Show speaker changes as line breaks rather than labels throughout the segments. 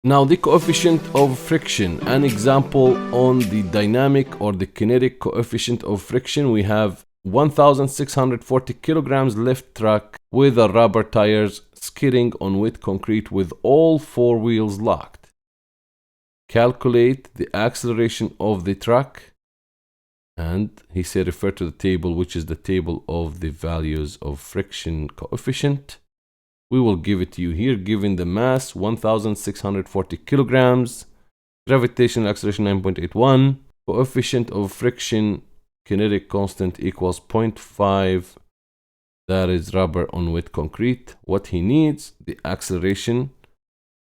Now the coefficient of friction, an example on the dynamic or the kinetic coefficient of friction, we have 1,640 kilograms lift truck with a rubber tires skidding on wet concrete with all four wheels locked. Calculate the acceleration of the truck, and he said refer to the table, which is the table of the values of friction coefficient. We will give it to you here, given the mass 1,640 kilograms, gravitational acceleration 9.81, coefficient of friction, kinetic constant equals 0.5, that is rubber on wet concrete. What he needs, the acceleration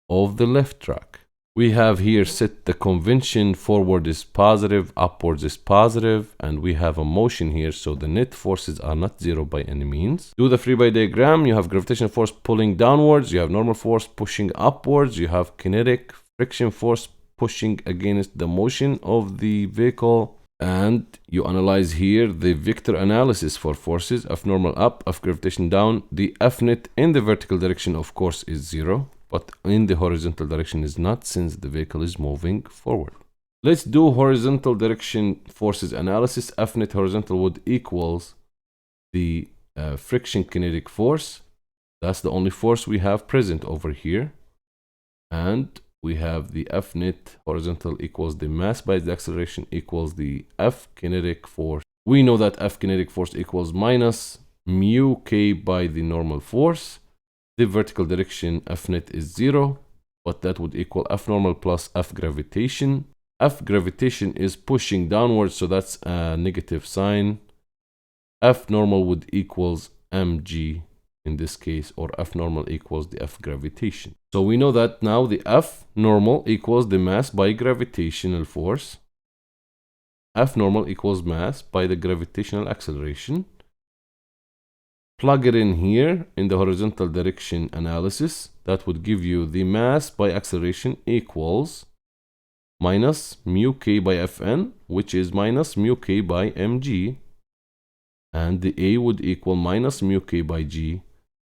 of the lift truck. We have here set the convention, forward is positive, upwards is positive, and we have a motion here, so the net forces are not zero by any means. Do the free body diagram. You have gravitational force pulling downwards, you have normal force pushing upwards, you have kinetic friction force pushing against the motion of the vehicle, and you analyze here the vector analysis for forces. F normal up, F gravitation down. The F net in the vertical direction, of course, is zero, but in the horizontal direction is not, since the vehicle is moving forward. Let's do horizontal direction forces analysis. F net horizontal would equals the friction kinetic force. That's the only force we have present over here. And we have the F net horizontal equals the mass by the acceleration equals the F kinetic force. We know that F kinetic force equals minus mu k by the normal force. The vertical direction F net is zero, but that would equal F normal plus F gravitation. F gravitation is pushing downwards, so that's a negative sign. F normal would equals mg in this case, or F normal equals the F gravitation. So we know that now the F normal equals the mass by gravitational force. F normal equals mass by the gravitational acceleration. Plug it in here in the horizontal direction analysis. That would give you the mass by acceleration equals minus mu k by Fn, which is minus mu k by mg. And the A would equal minus mu k by g.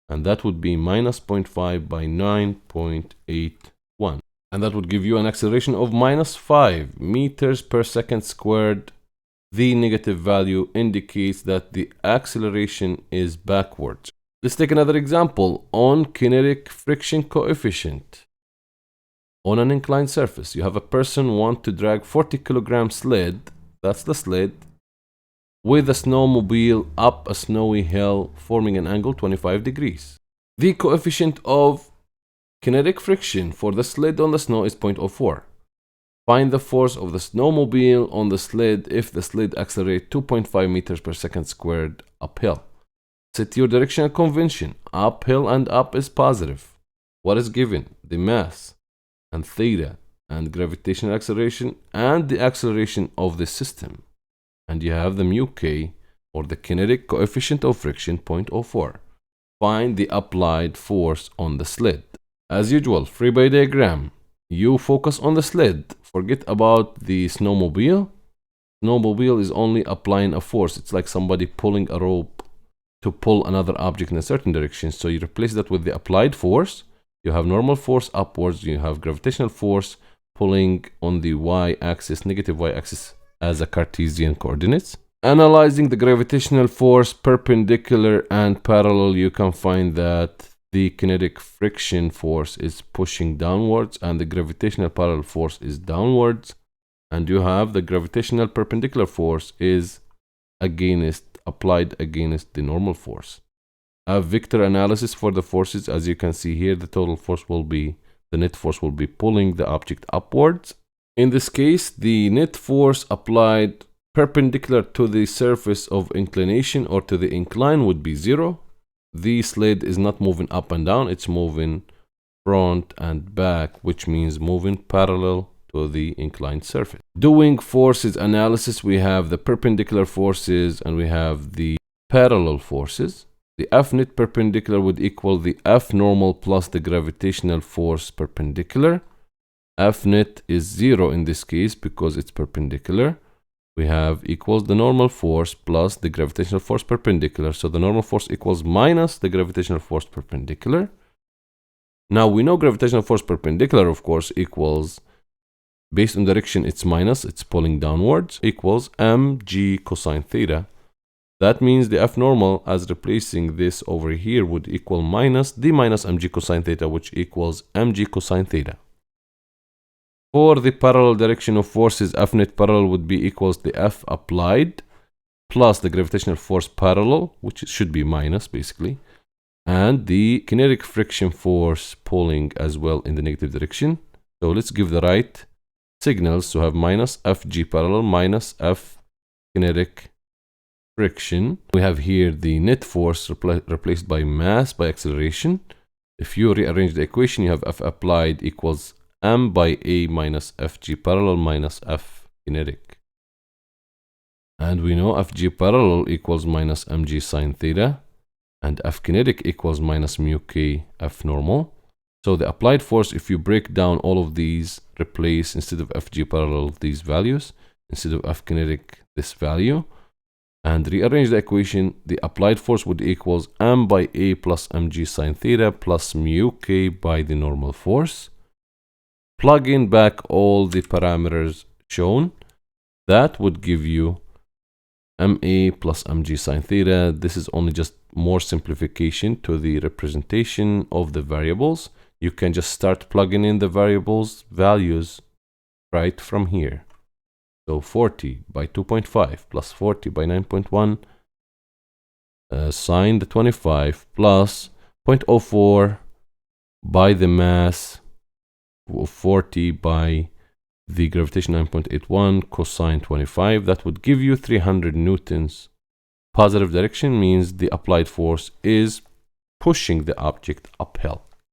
And that would be minus 0.5 by 9.81. And that would give you an acceleration of minus 5 meters per second squared. The negative value indicates that the acceleration is backwards. Let's take another example on kinetic friction coefficient. On an inclined surface, you have a person want to drag 40 kilogram sled, that's the sled, with a snowmobile up a snowy hill, forming an angle 25 degrees. The coefficient of kinetic friction for the sled on the snow is 0.04. Find the force of the snowmobile on the sled if the sled accelerates 2.5 meters per second squared uphill. Set your directional convention. Uphill and up is positive. What is given? The mass and theta and gravitational acceleration and the acceleration of the system. And you have the mu k, or the kinetic coefficient of friction, 0.04. Find the applied force on the sled. As usual, free body diagram. You focus on the sled. Forget about the snowmobile. Snowmobile is only applying a force. It's like somebody pulling a rope to pull another object in a certain direction. So you replace that with the applied force. You have normal force upwards. You have gravitational force pulling on the y-axis, negative y-axis as a Cartesian coordinates. Analyzing the gravitational force perpendicular and parallel, you can find that the kinetic friction force is pushing downwards and the gravitational parallel force is downwards, and you have the gravitational perpendicular force is applied against the normal force. A vector analysis for the forces. As you can see here, the total force will be, the net force will be pulling the object upwards. In this case, the net force applied perpendicular to the surface of inclination or to the incline would be zero. The sled is not moving up and down, it's moving front and back, which means moving parallel to the inclined surface. Doing forces analysis, we have the perpendicular forces and we have the parallel forces. The F net perpendicular would equal the F normal plus the gravitational force perpendicular. F net is zero in this case because it's perpendicular. We have equals the normal force plus the gravitational force perpendicular. So the normal force equals minus the gravitational force perpendicular. Now we know gravitational force perpendicular, of course, equals, based on direction it's minus, it's pulling downwards, equals mg cosine theta. That means the F normal, as replacing this over here, would equal minus d minus mg cosine theta, which equals mg cosine theta. For the parallel direction of forces, F net parallel would be equals the F applied plus the gravitational force parallel, which should be minus basically, and the kinetic friction force pulling as well in the negative direction. So let's give the right signals to have minus Fg parallel minus F kinetic friction. We have here the net force replaced by mass by acceleration. If you rearrange the equation, you have F applied equals m by a minus Fg parallel minus F kinetic. And we know Fg parallel equals minus mg sine theta, and F kinetic equals minus mu k F normal. So the applied force, if you break down all of these, replace instead of Fg parallel these values, instead of F kinetic this value, and rearrange the equation, the applied force would equals m by a plus mg sine theta plus mu k by the normal force. Plug in back all the parameters shown. That would give you ma plus mg sine theta. This is only just more simplification to the representation of the variables. You can just start plugging in the variables values right from here. So 40 by 2.5 plus 40 by 9.1 sine the 25 plus 0.04 by the mass of 40 by the gravitation 9.81 cosine 25. That would give you 300 newtons. Positive direction means the applied force is pushing the object uphill.